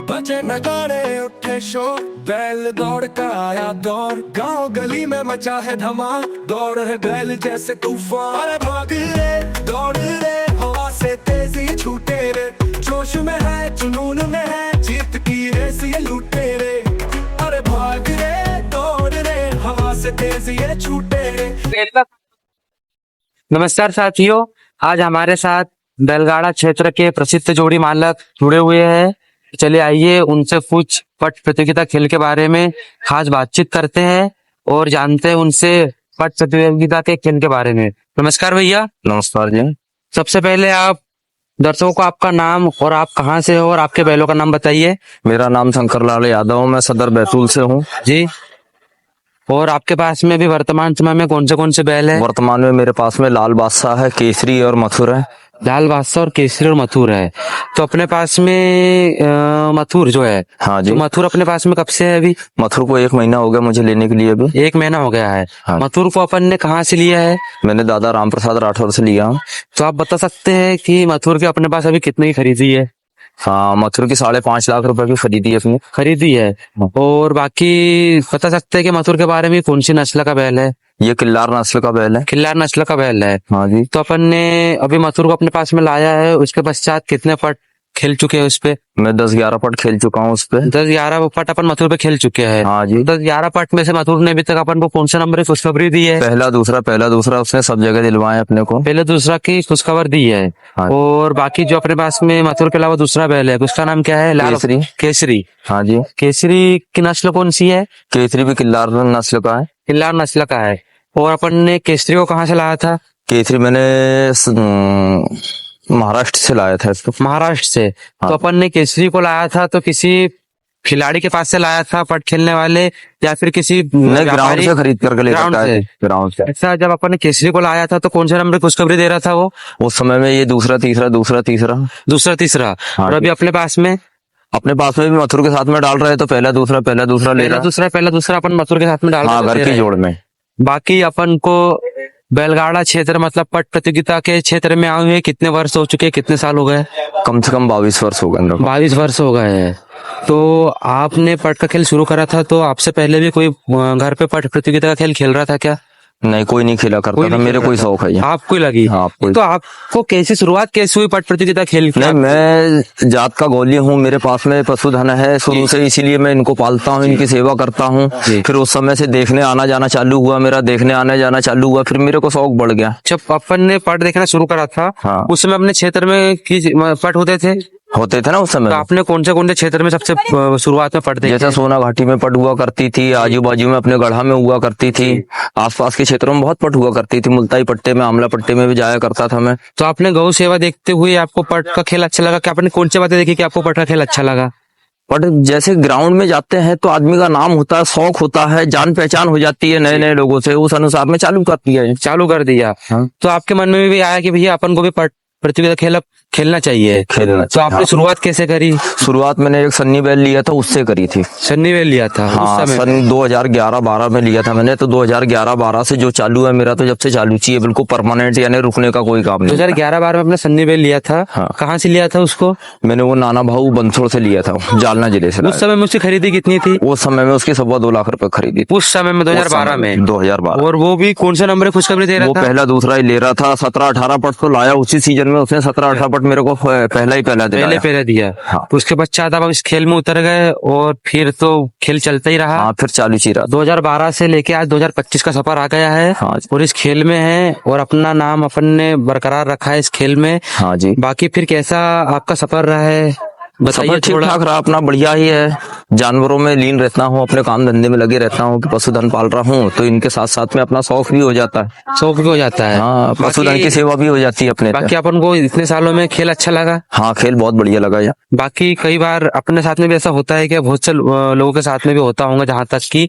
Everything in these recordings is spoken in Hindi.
बजे नगाड़े उठे शोर, बैल दौड़ का आया दौर, गांव गली में मचा है धमाल, दौड़ है बैल जैसे तूफान। अरे भाग रे दौड़ रे, हवा से तेजी छूटे रे, जोश में है जुनून में है, जीत की रेस ये लूटे रे। अरे भाग रे दौड़ रे, हवा से तेजी ये छूटे रे। नमस्कार साथियों, आज हमारे साथ बैलगाड़ा क्षेत्र के प्रसिद्ध जोड़ी मालक जुड़े हुए हैं। चलिए आइए उनसे कुछ पट प्रतियोगिता खेल के बारे में खास बातचीत करते हैं और जानते हैं उनसे पट प्रतियोगिता के खेल के बारे में। नमस्कार भैया। नमस्कार जी। सबसे पहले आप दर्शकों को आपका नाम और आप कहाँ से हो और आपके बैलों का नाम बताइए। मेरा नाम शंकर लाल यादव, मैं सदर बैतूल से हूँ जी। और आपके पास में भी वर्तमान समय में कौन से बैल है? वर्तमान में मेरे पास में लाल बादशाह है, केसरी और मथुर है। लाल बादशाह और केसरी और मथुर है। तो अपने पास में मथुर जो है, हाँ जी। तो मथुर अपने पास में कब से है अभी? मथुर को 1 महीना हो गया मुझे लेने के लिए। अभी 1 महीना हो गया है। हाँ। मथुर को अपन ने कहाँ से लिया है? मैंने दादा राम प्रसाद राठौर से लिया। तो आप बता सकते हैं कि मथुर के अपने पास अभी कितने की खरीदी है? हाँ, मथुर की 5.5 लाख रुपए की खरीदी अपनी। खरीदी है। और बाकी बता सकते हैं कि मथुर के बारे में कौन सी नस्ल का बैल है? ये किल्लार नस्ल का बैल है। खिल्लार नस्ल का बैल है। हाँ जी। तो अपन ने अभी मथुर को अपने पास में लाया है, उसके पश्चात कितने पट खेल चुके हैं उस पे? मैं 10-11 पट खेल चुका हूँ उस पे। 10-11 पट अपन मथुर पे खेल चुके हैं। हाँ जी। 10-11 पट में से मथुर ने अभी तक अपन को कौन सा नंबर की खुशखबरी दी है? पहला दूसरा उसने सब जगह दिलवाए अपने को। पहले दूसरा की खुशखबर दी है। हाँ। और बाकी जो अपने पास में मथुर के अलावा दूसरा बैल है, उसका नाम क्या है? केसरी। केसरी। हाँ जी। केसरी की नस्ल कौन सी है? केसरी भी किल्लार नस्ल का है। किल्लार नस्ल का है। और अपन ने केसरी को कहाँ से लाया था? केसरी मैंने महाराष्ट्र से लाया था इसको। महाराष्ट्र से। हाँ। तो अपन ने केसरी को लाया था तो किसी खिलाड़ी के पास से लाया था पट खेलने वाले, या फिर किसी ग्राउंड से खरीद करके लेकर ग्राउंड आए से? थे। ग्राउंड से। अच्छा, जब अपन ने केसरी को लाया था तो कौन से नंबर की खुशखबरी दे रहा था वो? उस समय में ये दूसरा तीसरा। दूसरा तीसरा। हाँ और अभी अपने पास में भी मथुर के साथ में डाल रहे तो पहला दूसरा ले रहा। पहला दूसरा अपन मथुर के साथ में डाल हाँ, रहे घर की जोड़ में। बाकी अपन को बैलगाड़ा क्षेत्र मतलब पट प्रतियोगिता के क्षेत्र में आए हुए कितने वर्ष हो चुके हैं, कितने साल हो गए? कम से कम 22 वर्ष हो गए। 22 वर्ष हो गए हैं। तो आपने पट का खेल शुरू करा था, तो आपसे पहले भी कोई घर पे पट प्रतियोगिता का खेल खेल रहा था क्या? नहीं, कोई नहीं खेला करता था। मेरे कोई शौक है। आपको लगी? हाँ, आपको। तो आपको कैसे शुरुआत कैसे हुई पट प्रतियोगिता खेल की? नहीं, मैं जात का गोली हूँ, मेरे पास में पशुधन है शुरू से, इसीलिए मैं इनको पालता हूँ, इनकी सेवा करता हूँ। फिर उस समय से देखने आना जाना चालू हुआ मेरा, फिर मेरे को शौक बढ़ गया। जब अपन ने पट देखना शुरू करा था, हाँ। उस समय अपने क्षेत्र में पट होते थे ना उस समय। तो आपने कौन से क्षेत्र में सबसे शुरुआत में पट देखे? जैसे सोना घाटी में पट हुआ करती थी, आजू बाजू में अपने गढ़ा में हुआ करती थी, आसपास के क्षेत्रों में बहुत पट हुआ करती थी। मुल्ताई पट्टे में, आमला पट्टे में भी जाया करता था मैं। तो आपने गौ सेवा देखते हुए आपको पट का खेल अच्छा लगा? क्या आपने कौन सी बातें देखी कि आपको पट का खेल अच्छा लगा? बट जैसे ग्राउंड में जाते हैं तो आदमी का नाम होता है, शौक होता है, जान पहचान हो जाती है नए नए लोगों से, उस अनुसार में चालू कर दिया। हाँ। तो आपके मन में भी आया कि भैया अपन को भी पट प्रतियोगिता खेलना चाहिए? तो आपने हाँ। शुरुआत कैसे करी? शुरुआत मैंने एक सन्नी बैल लिया था, उससे करी थी। सन्नी बैल लिया था? हाँ, सन 2011-12 में लिया था मैंने। तो 2011-12 से जो चालू है मेरा, तो जब से चालू चाहिए बिल्कुल परमानेंट, यानी रुकने का कोई काम नहीं। 2011-12 में अपने सन्नी बैल लिया था। हाँ। कहाँ से लिया था उसको? मैंने वो नाना भाऊ बंसोड़ से लिया था, जालना जिले से। उस समय में उसकी खरीदी कितनी थी? उस समय में उसकी 2.25 लाख रुपए खरीदी थी। उस समय में 2012 में? 2012। और वो भी कौन से नंबर की खुशखबरी दे रहा था? वो पहला दूसरा ही ले रहा था। 17-18 पट तो लाया उसी सीजन में उसने। 17-18 पट मेरे को पहले दिया। हाँ। उसके पश्चात अब इस खेल में उतर गए और फिर तो खेल चलता ही रहा। हाँ, फिर चालू ही रहा। 2012 से लेके आज 2025 का सफर आ गया है। हाँ। और इस खेल में है और अपना नाम अपन ने बरकरार रखा है इस खेल में। हाँ जी। बाकी फिर कैसा आपका सफर रहा है, बताइए। ठीक ठाक रहा, अपना बढ़िया ही है। जानवरों में लीन रहता हूँ, अपने काम धंधे में लगे रहता हूँ, पशुधन पाल रहा हूँ, तो इनके साथ साथ में अपना शौक भी हो जाता है। शौक भी हो जाता है। हाँ, पशुधन की सेवा भी हो जाती है अपने। बाकी अपन को इतने सालों में खेल अच्छा लगा? हाँ, खेल बहुत बढ़िया लगा यार। बाकी कई बार अपने साथ में भी ऐसा होता है कि बहुत से लोगों के साथ में भी होता होगा, जहाँ तक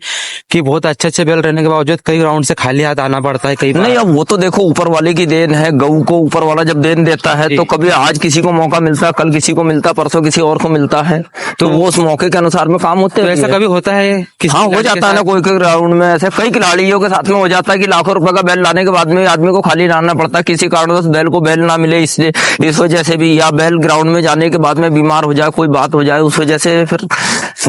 कि बहुत अच्छे बैल रहने के बावजूद कई ग्राउंड से खाली हाथ आना पड़ता है कई बार। नहीं, अब वो तो देखो ऊपर वाले की देन है। गऊ को ऊपर वाला जब देन देता है तो कभी आज किसी को मौका मिलता है, कल किसी को मिलता, परसों किसी और को मिलता है। तो वो उस मौके के अनुसार में काम होते तो हैं। ऐसा कभी होता है किसी हाँ, हो खिलाड़ी के जाता है ना, साथ? कोई कोई ग्राउंड में ऐसे कई खिलाड़ियों के साथ में हो जाता है कि लाखों रुपए का बैल लाने के बाद में आदमी को खाली लाना पड़ता है, किसी कारणवश बैल को बैल ना मिले, इसलिए इस वजह से भी, या बैल ग्राउंड में जाने के बाद में बीमार हो जाए, कोई बात हो जाए, उस वजह से फिर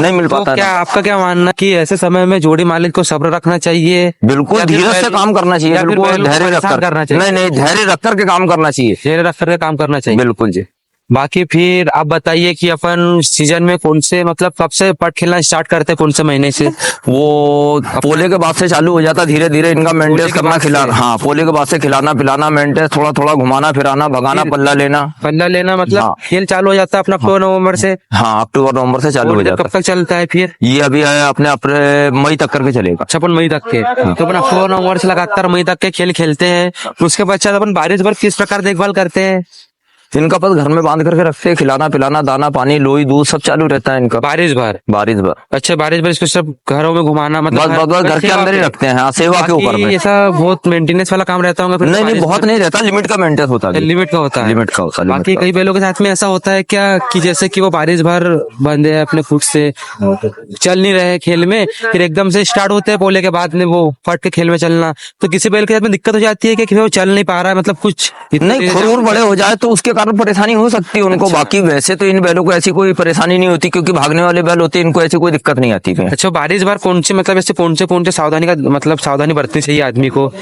नहीं मिल तो पाता है क्या ना। आपका क्या मानना कि ऐसे समय में जोड़ी मालिक को सब्र रखना चाहिए? बिल्कुल या फिर धीरज से बैल- काम करना चाहिए, या फिर बिल्कुल बैल को धैर्य परेशान रखकर करना चाहिए? नहीं नहीं, धैर्य रख करके काम करना चाहिए, धैर्य रख करके काम करना चाहिए। बिल्कुल जी। बाकी फिर आप बताइए कि अपन सीजन में कौन से मतलब कब से पट खेलना स्टार्ट करते हैं, कौन से महीने से? वो पोले के बाद से चालू हो जाता, धीरे धीरे इनका मेंटेन के करना, बाद खिला, से? हाँ पोले के बाद से खिलाना पिलाना, मेंटेन, थोड़ा थोड़ा घुमाना फिराना, भगाना, फिर- पल्ला लेना। पल्ला लेना मतलब हाँ। खेल चालू हो जाता है अपना अक्टूबर नवंबर से? हाँ, अक्टूबर नवंबर से चालू और हो जब जाता कब तक चलता है फिर? है। ये अभी है अपने अपने मई तक करके चलेगा। अच्छा, अपन मई तक के तो अपन अक्टूबर नवंबर से लगातार मई तक के खेल खेलते हैं। उसके पश्चात अपन बारिश भर किस प्रकार देखभाल करते हैं? इनका बस घर में बांध करके रखते हैं, खिलाना पिलाना, दाना पानी, लोई दूध सब चालू रहता है इनका। बारिश भर? बारिश भर अच्छा, बारिश भर इसको सब घरों में घुमाना बस मतलब बस बस घर के सेवा अंदर ही पे? रखते हैं, हाँ, सेवा के ऊपर बाकी में। ऐसा बहुत मेंटेनेंस वाला काम रहता होगा फिर? नहीं नहीं, बहुत नहीं रहता, लिमिट का मेंटेन होता है, लिमिट का होता है? लिमिट का होता है, लिमिट बाकी का। कई बैलों के साथ में ऐसा होता है क्या कि जैसे कि वो बारिश भर बंधे हैं अपने खुद से, चल नहीं रहे खेल में, फिर एकदम से स्टार्ट होते हैं पोले के बाद में वो फट के खेल में चलना, तो किसी बैल के साथ में दिक्कत हो जाती है कि वो चल नहीं पा रहा है, मतलब कुछ नहीं, खुर बड़े हो जाए तो उसके कारण परेशानी हो सकती है उनको। बाकी वैसे तो इन बैलों को ऐसी कोई परेशानी नहीं होती, क्योंकि भागने वाले बैल होते हैं, इनको ऐसी कोई दिक्कत नहीं आती है। अच्छा, बारिश भर कौन से मतलब ऐसे कौन से सावधानी का मतलब सावधानी बरतनी चाहिए आदमी को?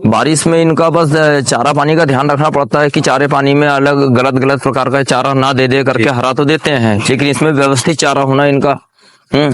बारिश में इनका बस चारा पानी का ध्यान रखना पड़ता है कि चारे पानी में अलग गलत गलत प्रकार का चारा ना दे दे करके, हरा तो देते हैं लेकिन इसमें व्यवस्थित चारा होना इनका।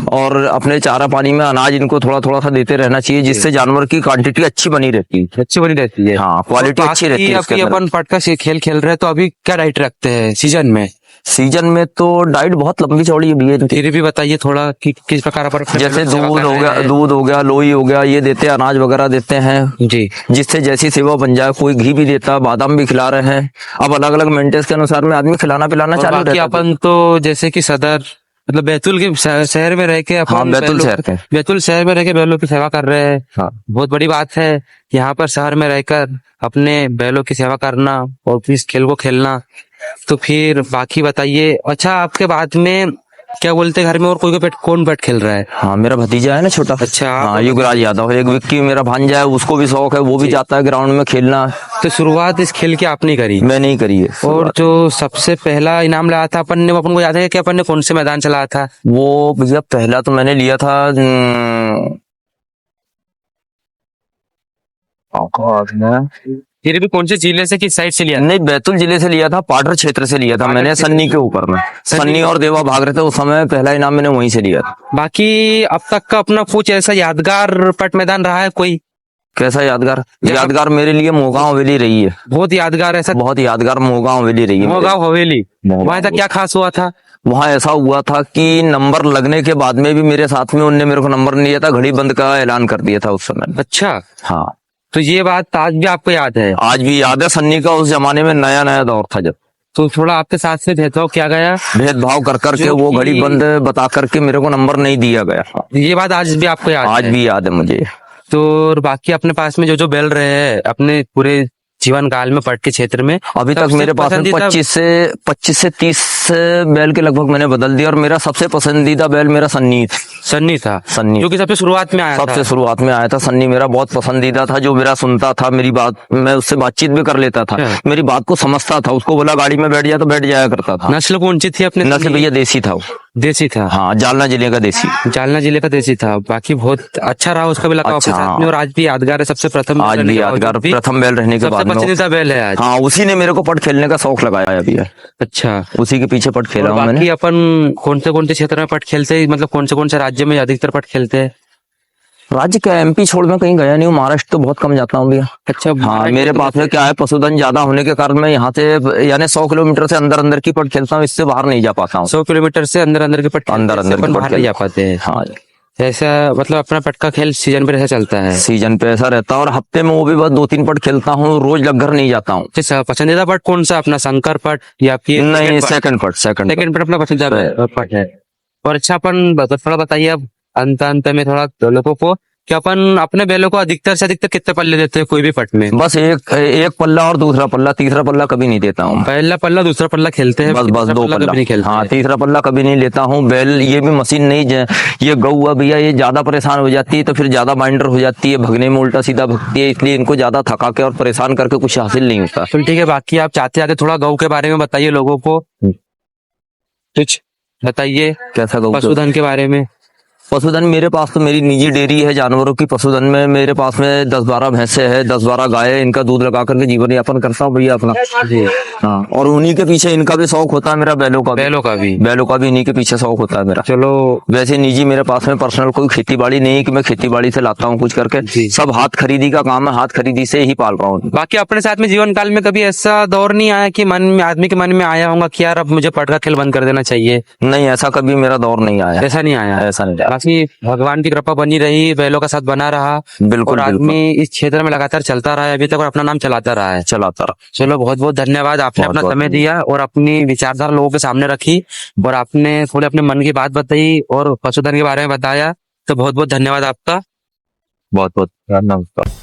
और अपने चारा पानी में अनाज इनको थोड़ा थोड़ा सा देते रहना चाहिए, जिससे जानवर की क्वांटिटी अच्छी बनी रहती है। अच्छी बनी रहती है? हाँ, क्वालिटी अच्छी रहती है उसके अभी अंदर। अपन पट का खेल खेल रहे हैं तो अभी क्या डाइट रखते हैं सीजन में? सीजन में तो डाइट बहुत लंबी चौड़ी भी है इनकी। फिर भी बताइए थोड़ा कि किस प्रकार अपन अपने जैसे सेवा दूध कर हो रहे गया, हैं? दूध हो गया, लोई हो गया, ये देते हैं, अनाज वगैरह देते हैं जी, जिससे जैसी सेवा बन जाए। कोई घी भी देता, बादाम भी खिला रहे हैं। अब अलग अलग मेंटेनेंस के अनुसार में आदमी खिलाना पिलाना और चालू बाकी रहता है। अपन तो जैसे कि सदर मतलब बैतूल के शहर में रह के अपन हाँ, बैतूल शहर के। बैतूल शहर में रह के बैलों की सेवा कर रहे हैं। हाँ। बहुत बड़ी बात है यहाँ पर शहर में रहकर अपने बैलों की सेवा करना और इस खेल को खेलना। तो फिर बाकी बताइए। अच्छा, आपके बाद में क्या बोलते हैं घर में और कोई कौन पेट खेल रहा है? हाँ, मेरा भतीजा है ना छोटा। अच्छा, हाँ, युगराज यादव। एक विक्की मेरा भांजा है, उसको भी शौक है, वो भी जाता है ग्राउंड में खेलना। तो शुरुआत इस खेल की आपने करी? मैं नहीं करी है। और जो सबसे पहला इनाम लाया था अपन ने, अपन को याद है कि अपन ने कौन से मैदान चलाया था? वो भैया पहला तो मैंने लिया था फिर भी कौन से जिले से किस साइड से लिया? नहीं, बैतूल जिले से लिया था, पाटर क्षेत्र से लिया था पाटर मैंने, क्षेत्र सन्नी के ऊपर में। सन्नी और देवा भाग रहे थे उस समय, पहला इनाम मैंने वहीं से लिया था। बाकी अब तक का अपना कुछ ऐसा यादगार पट मैदान रहा है कोई? कैसा यादगार? यादगार मेरे लिए मोहगांव हवेली रही है। बहुत यादगार ऐसा? बहुत यादगार मोहगांव हवेली रही है। मोहगांव हवेली, मोहगांव वहां तक क्या खास हुआ था? वहाँ ऐसा हुआ था कि नंबर लगने के बाद में भी मेरे साथ में उनने मेरे को नंबर नहीं दिया था, घड़ी बंद का ऐलान कर दिया था उस समय। अच्छा, हाँ, तो ये बात आज भी आपको याद है? आज भी याद है। सन्नी का उस जमाने में नया नया दौर था, जब तो थोड़ा आपके साथ से भेदभाव किया गया? भेदभाव कर करके जो वो कि- घड़ी बंद बता करके मेरे को नंबर नहीं दिया गया। ये बात आज भी आपको याद आज है? भी याद है मुझे। तो और बाकी अपने पास में जो बैल रहे हैं अपने पूरे जीवन काल में पट के क्षेत्र में, अभी तक सबसे मेरे पास में पसंदीदा- 25 से 30 बैल के लगभग मैंने बदल दिया, और मेरा सबसे पसंदीदा बैल मेरा सन्नी था। सन्नी था? सन्नी जो कि सबसे शुरुआत में आया था? सबसे शुरुआत में आया था सन्नी, मेरा बहुत पसंदीदा था। जो मेरा सुनता था, मेरी बात, मैं उससे बातचीत भी कर लेता था, अच्छा। मेरी बात को समझता था। उसको बोला गाड़ी में बैठ जा तो बैठ जाया करता था। नस्ल कौन सी थी अपने? नस्ल भैया देसी था वो। देसी था? हाँ, जालना जिले का देसी। जालना जिले का देसी था। बाकी बहुत अच्छा रहा उसका भी लगाव अच्छा, आपके साथ में, और आज भी यादगार है। सबसे प्रथम आज रहने भी के यादगार, बावजूद भी प्रथम बैल रहने के सबसे बाद में पसंदीदा बैल है आज। हाँ, उसी ने मेरे को पट खेलने का शौक लगाया अभी। अच्छा, उसी के पीछे पट खेला और हूँ मैंने। बाकी अपन कौन से क्षेत्र में पट खेलते हैं, मतलब कौन से राज्य में अधिकतर पट खेलते हैं? राज्य क्या, एमपी छोड़ मैं कहीं गया नहीं हूँ। महाराष्ट्र तो बहुत कम जाता हूँ भैया। अच्छा, हाँ, मेरे पास में क्या है, पशुधन ज्यादा होने के कारण मैं यहाँ से यानी 100 किलोमीटर से अंदर अंदर की पट खेलता हूँ, इससे बाहर नहीं जा पाता हूँ। 100 किलोमीटर से अंदर के पट खेलते हैं, अंदर इससे के अपन पट बाहर नहीं जा खेलते पाते हैं। हाँ, ऐसा मतलब अपना पट का खेल सीजन पर ऐसा चलता है? सीजन पे ऐसा रहता है, और हफ्ते में वो भी बस 2-3 पट खेलता हूँ, रोज लगभग नहीं जाता हूँ। अच्छा, पसंदीदा पट कौन सा अपना? शंकर पट या फिर नहीं, सेकंड पट। सेकंड पट अपना पसंदीदा पट है। और अच्छा, अपन थोड़ा बताइए अब अंत में थोड़ा लोगों को कि अपन अपने बैलों को अधिकतर से अधिकतर कितने पल्ले देते हैं कोई भी पट में? बस एक पल्ला और दूसरा पल्ला, तीसरा पल्ला कभी नहीं देता हूँ। पहला पल्ला दूसरा पल्ला खेलते हैं, बस तीसरा दो पल्ला कभी नहीं खेलते हाँ, हैं। तीसरा पल्ला कभी नहीं लेता हूँ। बैल ये भी मशीन नहीं ये गऊ है भैया, ये ज्यादा परेशान हो जाती है तो फिर ज्यादा माइंडर हो जाती है, भगने में उल्टा सीधा भगती है, इसलिए इनको ज्यादा थका के और परेशान करके कुछ हासिल नहीं होता। तो ठीक है, बाकी आप चाहते आगे थोड़ा गौ के बारे में बताइए लोगों को, कुछ बताइए कैसा गऊ? पशुधन के बारे में। पशुधन मेरे पास तो मेरी निजी डेयरी है जानवरों की। पशुधन में मेरे पास में 10-12 भैंसे है, 10-12 गाय है। इनका दूध लगा करके जीवन यापन करता हूँ भैया अपना। हाँ, और उन्हीं के पीछे इनका भी शौक होता है मेरा, बैलों का भी इन्हीं के पीछे शौक होता है मेरा। चलो, वैसे निजी मेरे पास में पर्सनल कोई खेती बाड़ी नहीं है कि मैं खेती बाड़ी से लाता हूँ कुछ करके। सब हाथ खरीदी का काम है, हाथ खरीदी से ही पाल रहा हूँ। बाकी अपने साथ में जीवन काल में कभी ऐसा दौर नहीं आया कि मन में आदमी के मन में आया होगा कि यार अब मुझे पट का खेल बंद कर देना चाहिए? नहीं, ऐसा कभी मेरा दौर नहीं आया। ऐसा नहीं आया? ऐसा नहीं आया। बाकी भगवान की कृपा बनी रही, बैलों का साथ बना रहा, बिल्कुल, और आदमी इस क्षेत्र में लगातार चलता रहा है अभी तक, और अपना नाम चलाता रहा है। चलो, बहुत बहुत धन्यवाद, आपने अपना समय दिया और अपनी विचारधारा लोगों के सामने रखी, और आपने थोड़े अपने मन की बात बताई और पशुधन के बारे में बताया। तो बहुत बहुत धन्यवाद आपका। बहुत बहुत नमस्कार।